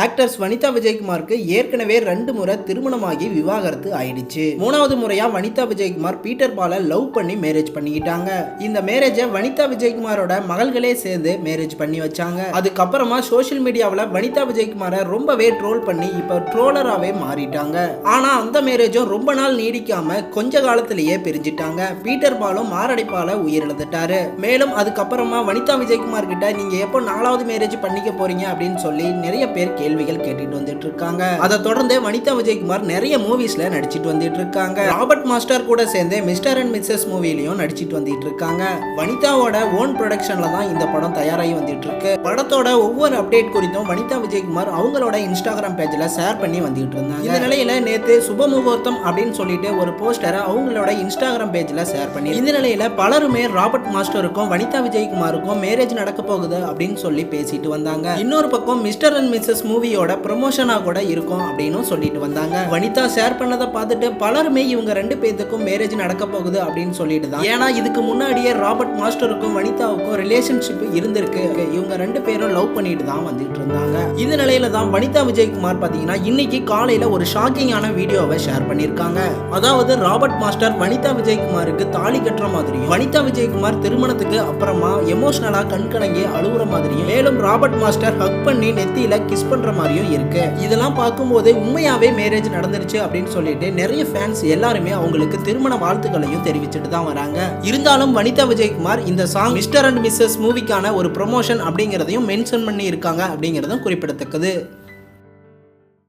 Actors Vanitha விஜயகுமாருக்கு ஏற்கனவே 2 முறை திருமணமாகி விவாகரத்து ஆயிடுச்சு. 3வது முறையா வனிதா விஜயகுமார் பீட்டர் பாலை லவ் பண்ணி மேரேஜ் பண்ணிக்கிட்டாங்க. இந்த மேரேஜை வனிதா விஜயகுமாரோட மகள்களே சேர்ந்து மேரேஜ் பண்ணி வச்சாங்க. அதுக்கப்புறமா சோசியல் மீடியாவில் வனிதா விஜயகுமாரை ரொம்பவே ட்ரோல் பண்ணி இப்ப ட்ரோலராகவே மாறிட்டாங்க. ஆனா அந்த மேரேஜும் ரொம்ப நாள் நீடிக்காம கொஞ்ச காலத்திலேயே பிரிஞ்சிட்டாங்க. பீட்டர் பாலும் மாரடைப்பால உயிரிழந்துட்டாரு. மேலும் அதுக்கப்புறமா வனிதா விஜயகுமார் கிட்ட நீங்க எப்போ 4வது மேரேஜ் பண்ணிக்க போறீங்க அப்படின்னு சொல்லி நிறைய பேர் கேள்விகள் கேட்டுட்டு வந்துட்டு இருக்காங்க. அதை தொடர்ந்து வனிதா விஜயகுமார் நிறைய மூவிஸ்ல நடிச்சிட்டு வந்துட்டு இருக்காங்க. ராபர்ட் மாஸ்டர் கூட சேர்ந்து மிஸ்டர் அண்ட் மிஸ்ஸஸ் மூவிலையும் நடிச்சிட்டு வந்துட்டு இருக்காங்க. வனிதாவோட ஓன் ப்ரொடக்ஷன்ல தான் இந்த படம் தயாராகி வந்துட்டு இருக்கு. படத்தோட ஒவ்வொரு அப்டேட் குறித்தும் வனிதா விஜயகுமார் அவங்களோட இன்ஸ்டாகிராம் பேஜ்ல ஷேர் பண்ணி வந்துட்டு இருந்தாங்க. இந்த நிலையில நேத்து சுப முகூர்த்தம் அப்படின்னு சொல்லிட்டு ஒரு போஸ்டரை அவங்களோட இன்ஸ்டாகிராம் பேஜ்ல ஷேர் பண்ணி இந்த நிலையில பலருமே ராபர்ட் மாஸ்டருக்கும் வனிதா விஜயகுமாருக்கும் மேரேஜ் நடக்க போகுது அப்படின்னு சொல்லி பேசிட்டு வந்தாங்க. இன்னொரு பக்கம் மிஸ்டர் அண்ட் மிஸ்ஸஸ் மூவியோட ப்ரமோஷனா கூட இருக்கும் அப்படின்னு சொல்லிட்டு வந்தாங்க. வனிதா ஷேர் பண்ணதை பார்த்துட்டு பலருமே இவங்க 2 பேத்துக்கும் மேரேஜ் நடக்க போகுது அப்படின்னு சொல்லிட்டு தான். ஏன்னா இதுக்கு முன்னாடியே ராபர்ட் மாஸ்டருக்கும் வனிதாவுக்கும் ரிலேஷன்ஷிப் இருந்திருக்கு. இவங்க 2 பேரும் லவ் பண்ணிட்டு தான் வந்துட்டு இருந்தாங்க. இந்த நிலையில தான் வனிதா விஜயகுமார் பாத்தீங்கன்னா இன்னைக்கு காலையில ஒரு ஷாக்கிங்கான வீடியோவை ஷேர் பண்ணிருக்காங்க. அதாவது ராபர்ட் மாஸ்டர் வனிதா விஜயகுமாருக்கு தாலி கட்டுற மாதிரியும் வனிதா விஜயகுமார் திருமணத்துக்கு அப்புறமா எமோஷனலா கண்கலங்கி அழுகுற மாதிரியும் மேலும் ராபர்ட் மாஸ்டர் ஹக் பண்ணி நெத்தியில கிஸ் பண்ற மாதிரியும் இருக்கு. இதெல்லாம் பார்க்கும்போது உண்மையாவே மேரேஜ் நடந்துருச்சு அப்படின்னு சொல்லிட்டு நிறைய ஃபேன்ஸ் எல்லாருமே அவங்களுக்கு திருமண வாழ்த்துக்களையும் தெரிவிச்சுட்டு தான் வராங்க. இருந்தாலும் வனிதா விஜயகுமார் இந்த சாங் மிஸ்டர் அண்ட் மிஸ்ஸஸ் மூவிக்கான ஒரு ப்ரொமோஷன் அப்படிங்கிறதையும் மென்ஷன் பண்ணி இருக்காங்க அப்படிங்கிறதும் குறிப்பிடத்தக்கது.